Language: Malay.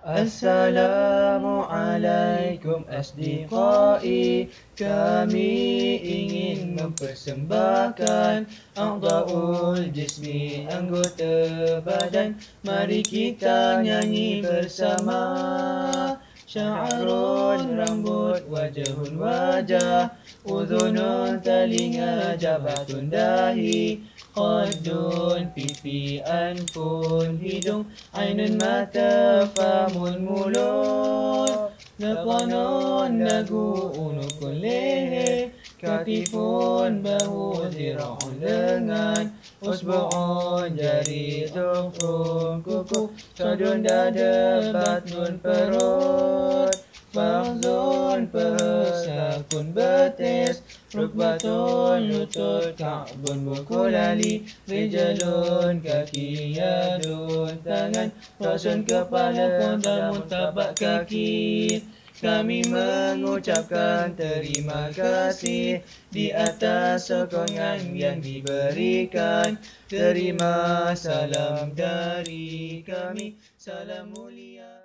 Assalamualaikum asdiqai, kami ingin mempersembahkan a'dha'ul jismi, anggota badan. Mari kita nyanyi bersama. Sya'run rambut, wajahun wajah, udhunun telinga, jabatun dahi, khaddun pipi, anfun hidung, ainun mata, famun mulut, naqanun dagu, unukun leher, katifun bahu, zira'un lengan, usbu'un jari, dhufrun kuku, sadun dada, batnun perut, fakhzun paha, sakun betis, rukbatun lutut, ka'bun bukulali, rijalun kaki, yadun tangan, rasun kepala, pundamun tapak kaki. Kami mengucapkan terima kasih di atas sokongan yang diberikan. Terima salam dari kami, salam mulia.